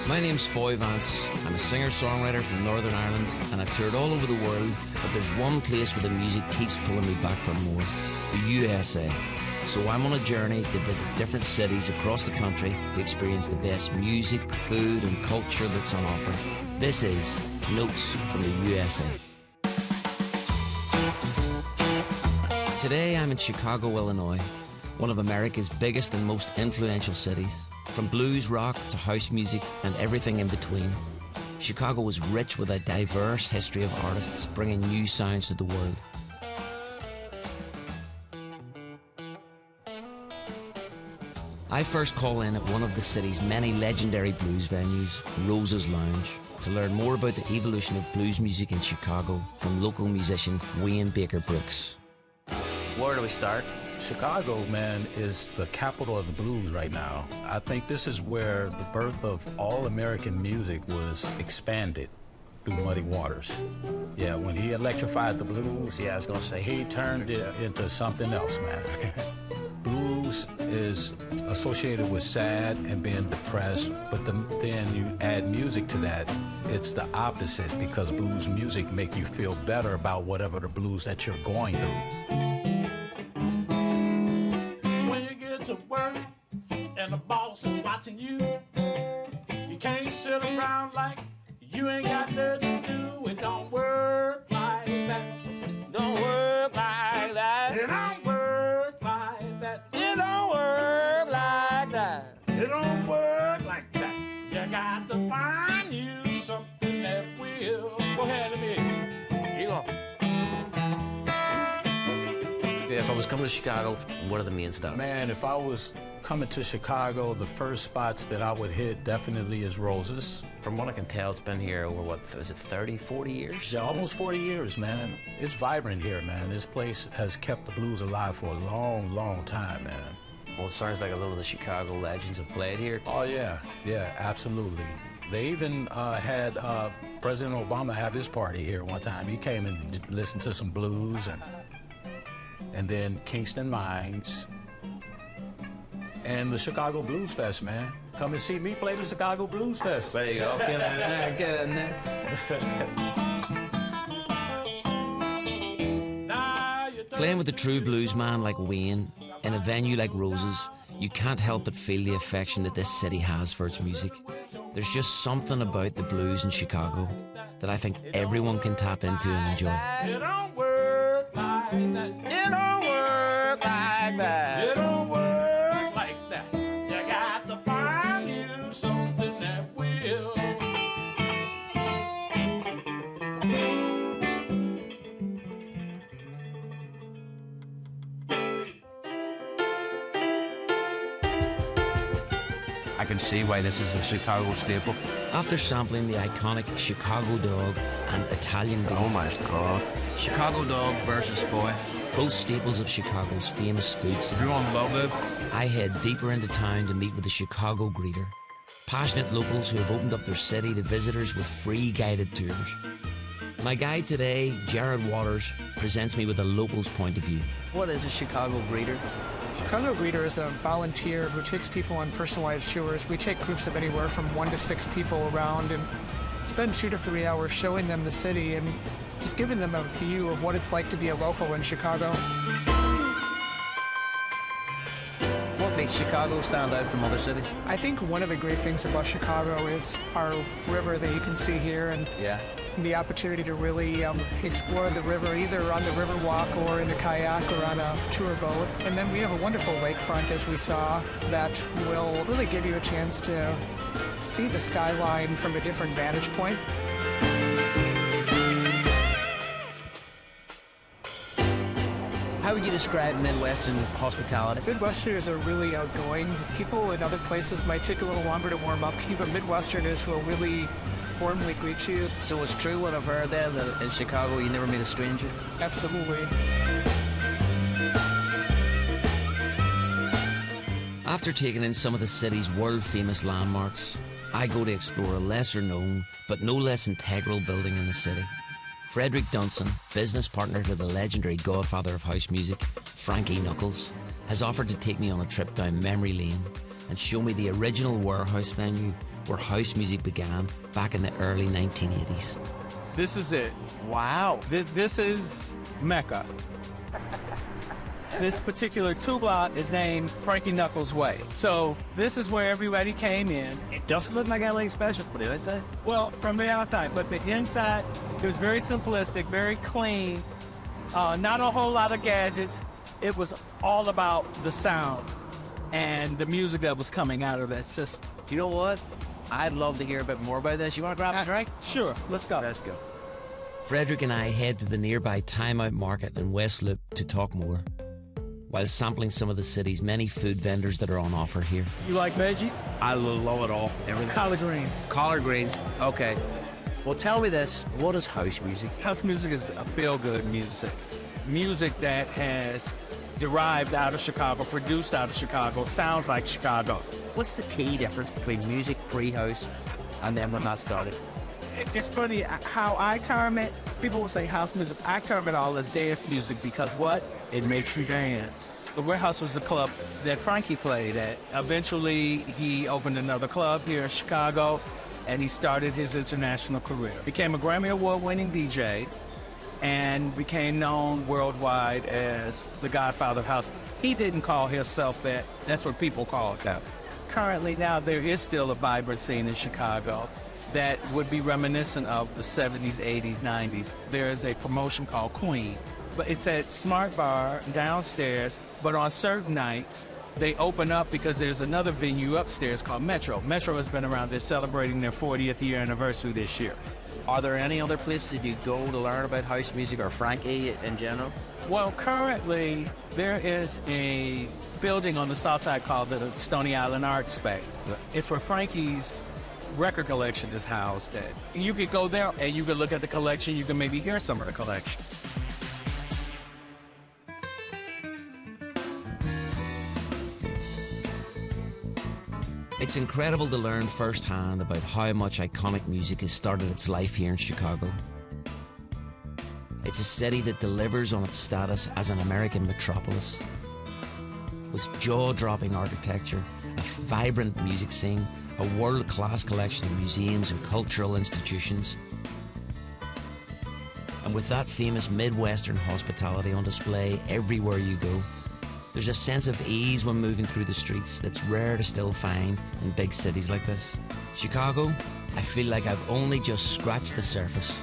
My name's Foy Vance. I'm a singer-songwriter from Northern Ireland, and I've toured all over the world, but there's one place where the music keeps pulling me back for more: the USA. So I'm on a journey to visit different cities across the country to experience the best music, food and culture that's on offer. This is Notes from the USA. Today I'm in Chicago, Illinois, one of America's biggest and most influential cities. From blues rock to house music and everything in between, Chicago is rich with a diverse history of artists bringing new sounds to the world. I first call in at one of the city's many legendary blues venues, Rose's Lounge, to learn more about the evolution of blues music in Chicago from local musician Wayne Baker Brooks. Where do we start? Chicago, man, is the capital of the blues right now. I think this is where the birth of all American music was expanded through Muddy Waters. Yeah, when he electrified the blues, I was gonna say, he turned it into something else, man. Blues is associated with sad and being depressed, but then you add music to that, it's the opposite, because blues music make you feel better about whatever the blues that you're going through. To work and the boss is watching you. You can't sit around like you ain't got nothing to do. It don't work like that. Don't work like that. It don't work like that. It don't work like that. It don't work like that. You got to find you something that will. Go ahead, let me hear you. Go. If I was coming to Chicago, what are the main stops? Man, if I was coming to Chicago, the first spots that I would hit definitely is Rose's. From what I can tell, it's been here over, what, is it 30, 40 years? Yeah, almost 40 years, man. It's vibrant here, man. This place has kept the blues alive for a long, long time, man. Well, it sounds like a lot of the Chicago legends have played here. Oh, yeah, absolutely. They even had President Obama have his party here one time. He came and listened to some blues, and then Kingston Mines, and the Chicago Blues Fest, man. Come and see me play the Chicago Blues Fest. There you go. Get in there, get in there. Playing with a true blues man like Wayne in a venue like Rose's, you can't help but feel the affection that this city has for its music. There's just something about the blues in Chicago that I think everyone can tap into and enjoy. It don't work like that. It don't work like that. It don't work like that. You got to find you something that will. I can see why this is a Chicago staple. After sampling the iconic Chicago dog and Italian beef. Oh my God. Chicago dog versus Foy, both staples of Chicago's famous food scene. Everyone loved it. I head deeper into town to meet with the Chicago greeter, passionate locals who have opened up their city to visitors with free guided tours. My guide today, Jared Waters, presents me with a local's point of view. What is a Chicago greeter? Chicago Greeter is a volunteer who takes people on personalized tours. We take groups of anywhere from 1 to 6 people around and spend 2 to 3 hours showing them the city and just giving them a view of what it's like to be a local in Chicago. What makes Chicago stand out from other cities? I think one of the great things about Chicago is our river that you can see here, and the opportunity to really explore the river either on the Riverwalk or in a kayak or on a tour boat. And then we have a wonderful lakefront, as we saw, that will really give you a chance to see the skyline from a different vantage point. How would you describe Midwestern hospitality? Midwesterners are really outgoing. People in other places might take a little longer to warm up to you, but Midwesterners will really warmly greet you. So it's true what I've heard there, that in Chicago you never meet a stranger? Absolutely. After taking in some of the city's world-famous landmarks, I go to explore a lesser-known, but no less integral building in the city. Frederick Dunson, business partner to the legendary godfather of house music, Frankie Knuckles, has offered to take me on a trip down memory lane and show me the original warehouse venue where house music began back in the early 1980s. This is it. Wow. This is Mecca. This particular two-block is named Frankie Knuckles Way. So this is where everybody came in. It doesn't look like anything special, what did I say? Well, from the outside, but the inside, it was very simplistic, very clean, not a whole lot of gadgets. It was all about the sound and the music that was coming out of that system. You know what? I'd love to hear a bit more about this. You want to grab a drink? Sure, let's go. Let's go. Frederick and I head to the nearby Time Out Market in West Loop to talk more, while sampling some of the city's many food vendors that are on offer here. You like veggies? I love it all. Everything. Collard greens. Collard greens. Okay. Well, tell me this. What is house music? House music is a feel-good music. Music that has derived out of Chicago, produced out of Chicago, sounds like Chicago. What's the key difference between music pre-house and then when that started? It's funny how I term it. People will say house music. I term it all as dance music because what? It makes you dance. The Warehouse was a club that Frankie played at. Eventually, he opened another club here in Chicago, and he started his international career. Became a Grammy Award-winning DJ, and became known worldwide as the Godfather of House. He didn't call himself that. That's what people called him. Currently now, there is still a vibrant scene in Chicago that would be reminiscent of the 70s, 80s, 90s. There is a promotion called Queen, but it's at Smart Bar downstairs, but on certain nights, they open up because there's another venue upstairs called Metro. Metro has been around. They're celebrating their 40th year anniversary this year. Are there any other places you go to learn about house music or Frankie in general? Well, currently, there is a building on the south side called the Stony Island Art Space. It's where Frankie's record collection is housed at. You could go there and you could look at the collection. You can maybe hear some of the collection. It's incredible to learn firsthand about how much iconic music has started its life here in Chicago. It's a city that delivers on its status as an American metropolis. With jaw-dropping architecture, a vibrant music scene, a world-class collection of museums and cultural institutions. And with that famous Midwestern hospitality on display everywhere you go, there's a sense of ease when moving through the streets that's rare to still find in big cities like this. Chicago, I feel like I've only just scratched the surface